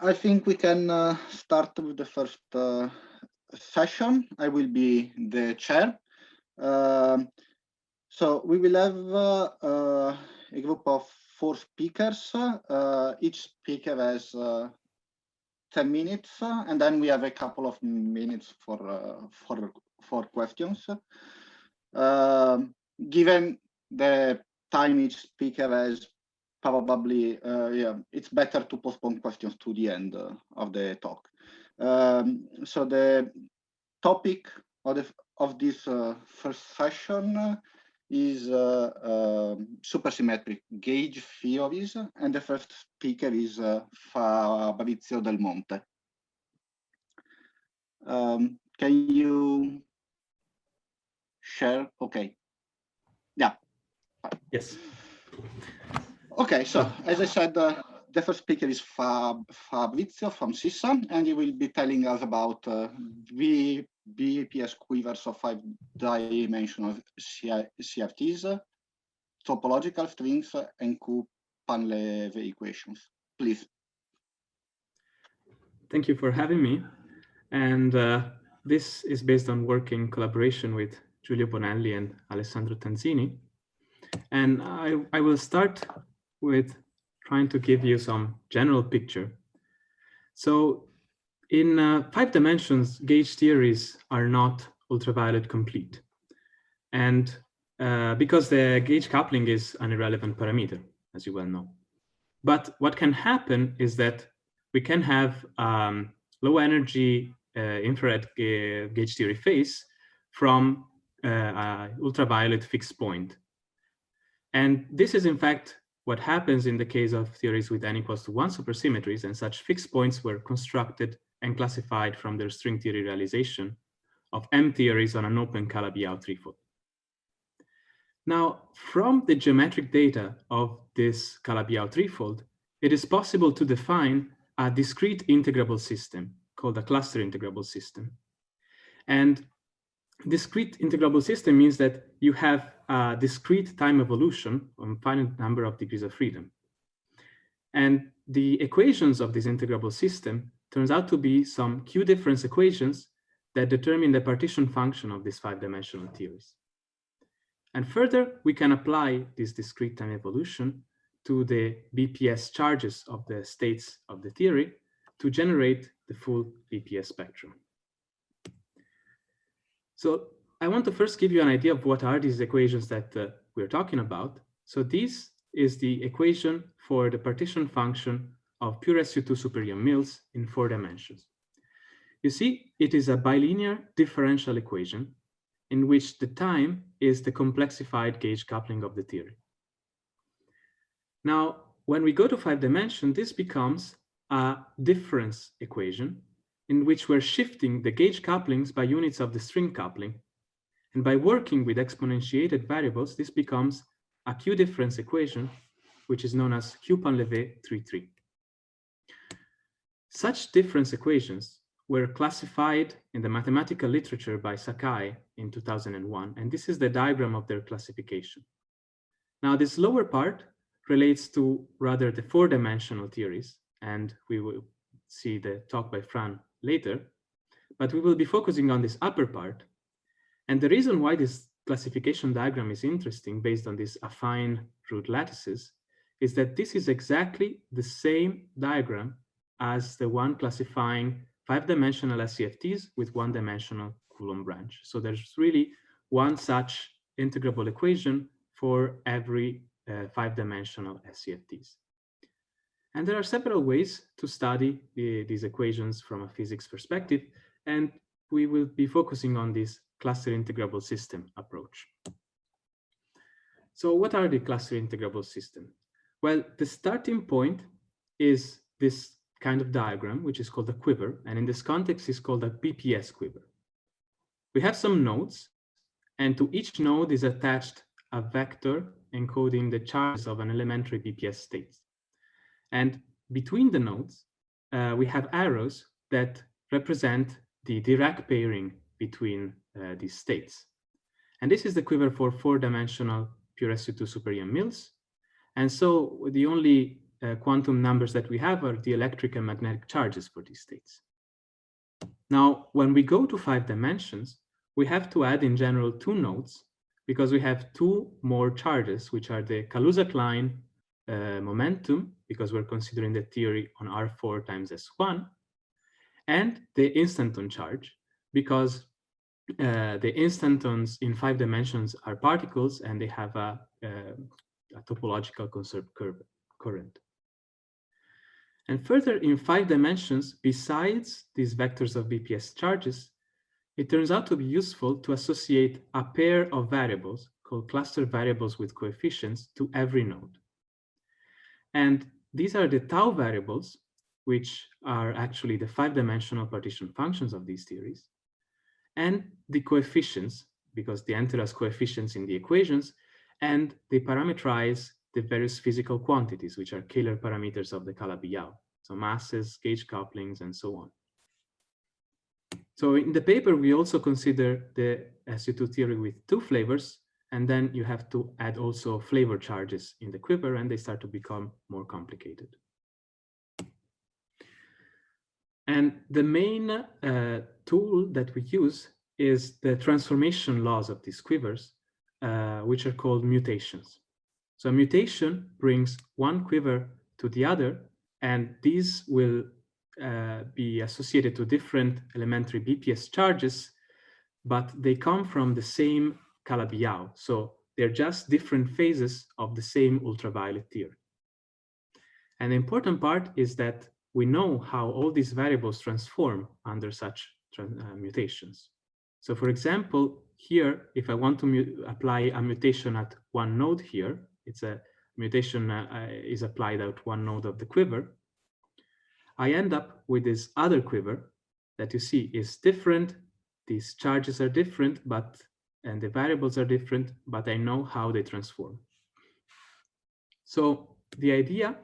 I think we can start with the first session. I will be the chair. So we will have a group of 4 speakers. Each speaker has 10 minutes, and then we have a couple of minutes for questions. Given the time each speaker has, probably it's better to postpone questions to the end of the talk. So the topic of this first session is supersymmetric gauge theories, and the first speaker is Fabrizio Del Monte. Can you share? Okay. Yeah. Yes. Okay, so as I said, the first speaker is Fabrizio from SISA, and he will be telling us about BPS quivers of 5-dimensional SCFTs, topological strings, and q-Painlevé equations. Please. Thank you for having me. And this is based on work in collaboration with Giulio Bonelli and Alessandro Tanzini. And I will start with trying to give you some general picture. So in 5 dimensions, gauge theories are not ultraviolet complete. And because the gauge coupling is an irrelevant parameter, as you well know. But what can happen is that we can have low energy infrared gauge theory phase from ultraviolet fixed point. And this is in fact what happens in the case of theories with n equals to 1 supersymmetries, and such fixed points were constructed and classified from their string theory realization of M theories on an open Calabi-Yau threefold. Now, from the geometric data of this Calabi-Yau threefold, it is possible to define a discrete integrable system called a cluster integrable system. And discrete integrable system means that you have a discrete time evolution on finite number of degrees of freedom. And the equations of this integrable system turns out to be some q-difference equations that determine the partition function of these 5-dimensional theories. And further, we can apply this discrete time evolution to the BPS charges of the states of the theory to generate the full BPS spectrum. So I want to first give you an idea of what are these equations that we're talking about. So this is the equation for the partition function of pure SU2 superior Mills in 4 dimensions. You see, it is a bilinear differential equation in which the time is the complexified gauge coupling of the theory. Now, when we go to 5 dimensions, this becomes a difference equation in which we're shifting the gauge couplings by units of the string coupling. And by working with exponentiated variables, this becomes a q-difference equation, which is known as q-Painlevé 3-3. Such difference equations were classified in the mathematical literature by Sakai in 2001, and this is the diagram of their classification. Now, this lower part relates to rather the 4-dimensional theories, and we will see the talk by Fran later, but we will be focusing on this upper part. And the reason why this classification diagram is interesting based on these affine root lattices is that this is exactly the same diagram as the one classifying 5-dimensional SCFTs with 1-dimensional Coulomb branch. So there's really one such integrable equation for every 5-dimensional SCFTs. And there are several ways to study these equations from a physics perspective, and we will be focusing on this cluster integrable system approach. So what are the cluster integrable systems? Well, the starting point is this kind of diagram, which is called a quiver, and in this context is called a BPS quiver. We have some nodes, and to each node is attached a vector encoding the charges of an elementary BPS state. And between the nodes, we have arrows that represent the Dirac pairing between these states. And this is the quiver for 4-dimensional pure SU2 superior Mills. And so the only quantum numbers that we have are the electric and magnetic charges for these states. Now, when we go to 5 dimensions, we have to add in general 2 nodes because we have 2 more charges, which are the Kaluza-Klein momentum, because we're considering the theory on R4 times S1, and the instanton charge, because the instantons in 5 dimensions are particles and they have a topological conserved current. And further, in 5 dimensions, besides these vectors of BPS charges, it turns out to be useful to associate a pair of variables called cluster variables with coefficients to every node. And these are the tau variables, which are actually the 5-dimensional partition functions of these theories, and the coefficients, because they enter as coefficients in the equations, and they parameterize the various physical quantities, which are Kähler parameters of the Calabi-Yau, so masses, gauge couplings, and so on. So in the paper, we also consider the SU2 theory with 2 flavors, and then you have to add also flavor charges in the quiver, and they start to become more complicated. And the main tool that we use is the transformation laws of these quivers, which are called mutations. So a mutation brings one quiver to the other, and these will be associated to different elementary BPS charges, but they come from the same Calabi-Yau. So they're just different phases of the same ultraviolet theory. And the important part is that we know how all these variables transform under such mutations. So for example, here, if I want to apply a mutation at one node here, it's a mutation is applied at one node of the quiver, I end up with this other quiver that you see is different. These charges are different, and the variables are different, but I know how they transform. So the idea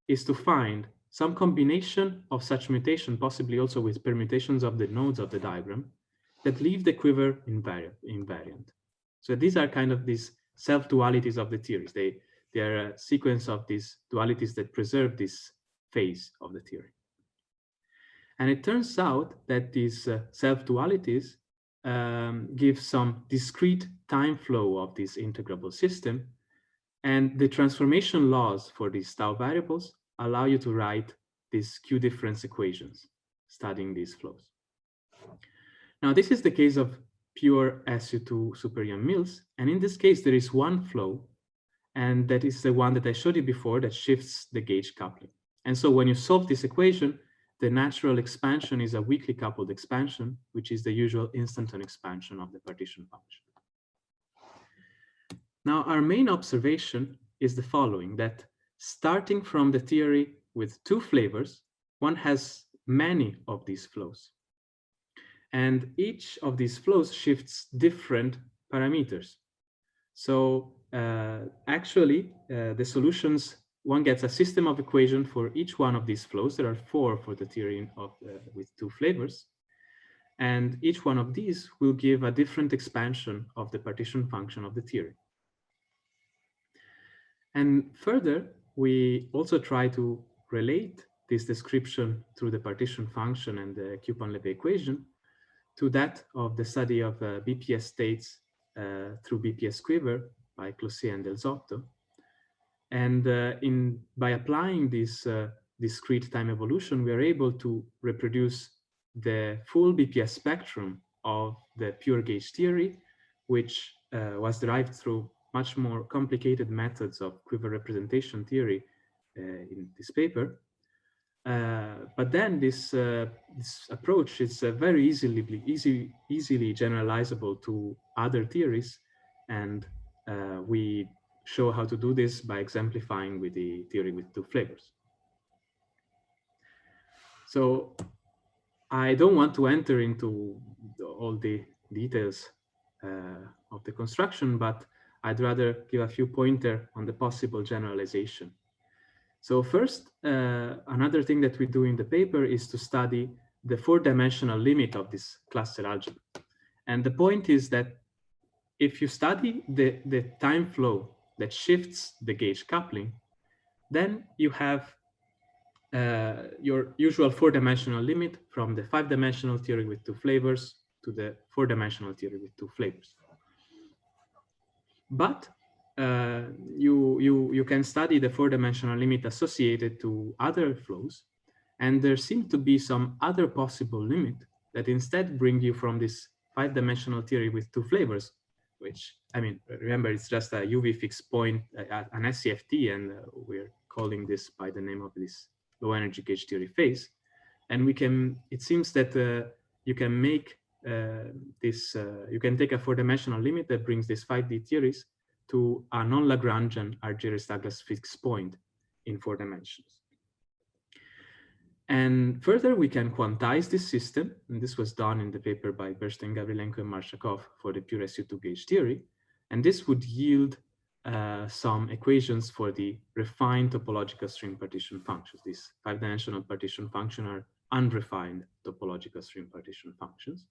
is to find some combination of such mutation, possibly also with permutations of the nodes of the diagram, that leave the quiver invariant. So these are kind of these self-dualities of the theories. They are a sequence of these dualities that preserve this phase of the theory. And it turns out that these self-dualities give some discrete time flow of this integrable system, and the transformation laws for these tau variables allow you to write these q-difference equations, studying these flows. Now, this is the case of pure SU2 super-Yang Mills, and in this case, there is one flow, and that is the one that I showed you before that shifts the gauge coupling. And so when you solve this equation, the natural expansion is a weakly coupled expansion, which is the usual instanton expansion of the partition function. Now, our main observation is the following, that starting from the theory with 2 flavors, one has many of these flows. And each of these flows shifts different parameters. So actually, the solutions, one gets a system of equation for each one of these flows. There are 4 for the theory of, with 2 flavors. And each one of these will give a different expansion of the partition function of the theory. And further, we also try to relate this description through the partition function and the q-Painlevé equation to that of the study of BPS states through BPS quiver by Clossier and Del Zotto. And by applying this discrete time evolution, we are able to reproduce the full BPS spectrum of the pure gauge theory, which was derived through much more complicated methods of quiver representation theory in this paper. But then this approach is very easily generalizable to other theories, and we show how to do this by exemplifying with the theory with 2 flavors. So I don't want to enter into all the details of the construction, but I'd rather give a few pointers on the possible generalization. So first, another thing that we do in the paper is to study the 4-dimensional limit of this cluster algebra. And the point is that if you study the time flow that shifts the gauge coupling, Then you have your usual 4-dimensional limit from the 5-dimensional theory with 2 flavors to the 4-dimensional theory with 2 flavors. But you can study the 4-dimensional limit associated to other flows, and there seem to be some other possible limit that instead bring you from this 5-dimensional theory with 2 flavors, which, I mean, remember, it's just a UV fixed point, an SCFT, and we're calling this by the name of this low energy gauge theory phase. And we can, it seems that you can make you can take a 4-dimensional limit that brings these 5D theories to a non-Lagrangian Argyris-Douglas fixed point in 4 dimensions. And further, we can quantize this system, and this was done in the paper by Bernstein, Gavrilenko, and Marshakov for the pure SU2 gauge theory. And this would yield some equations for the refined topological string partition functions. These 5-dimensional partition functions are unrefined topological string partition functions.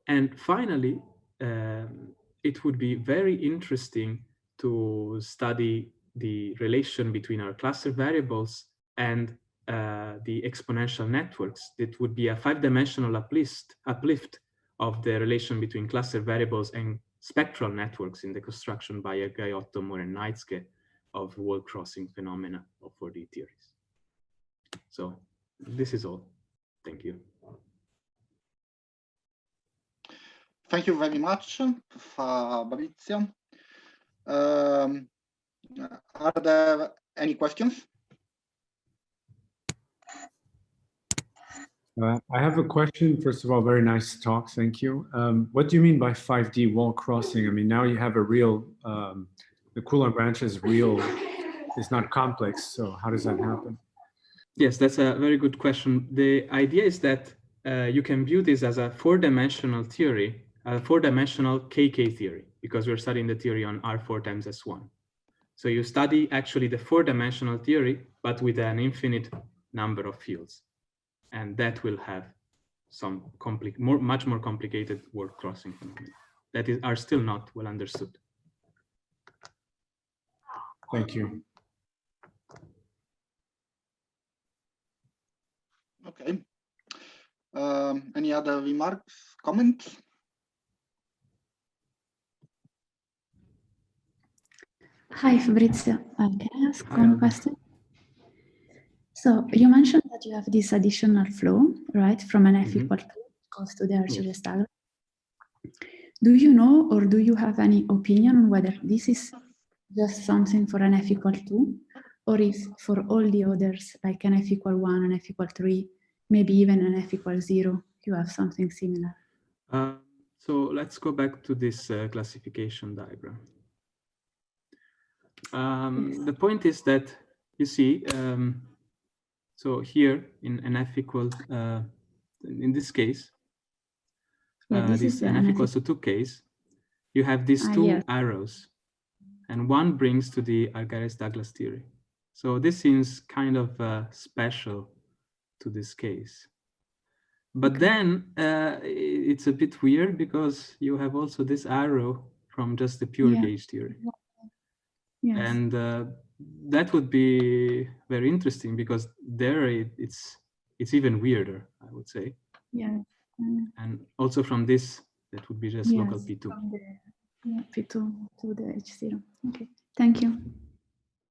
And finally, it would be very interesting to study the relation between our cluster variables and the exponential networks. That would be a 5-dimensional uplift of the relation between cluster variables and spectral networks in the construction by Gaiotto, Moore, and Neitzke of wall crossing phenomena of 4D theories. So this is all. Thank you. Thank you very much, Fabrizio. Are there any questions? I have a question. First of all, very nice talk. Thank you. What do you mean by 5D wall crossing? I mean, now you have a real, the Coulomb branch is real, it's not complex. So how does that happen? Yes, that's a very good question. The idea is that you can view this as a 4-dimensional theory, a 4-dimensional KK theory, because we're studying the theory on R4 times S1. So you study actually the 4-dimensional theory, but with an infinite number of fields. And that will have some much more complicated word crossing phenomena that are still not well understood. Thank you. Okay. Any other remarks, comments? Hi, Fabrizio. Can I ask one question? So you mentioned that you have this additional flow, right, from an F equal to goes to the Argyris-Douglas. Do you know, or do you have any opinion on whether this is just something for an F equal 2, or is for all the others, like an F equal 1, an F equal 3, maybe even an F equal 0, you have something similar? So let's go back to this classification diagram. The point is that, you see, so here in an F equal, in this case, this an F equals to 2 case, you have these two arrows, and one brings to the Argyris-Douglas theory. So this seems kind of special to this case. But then it's a bit weird because you have also this arrow from just the pure gauge theory. Yes. And that would be very interesting because there it's even weirder, I would say. Yeah. And also from this, that would be just local P2. From the P2 to the H0. Okay, thank you.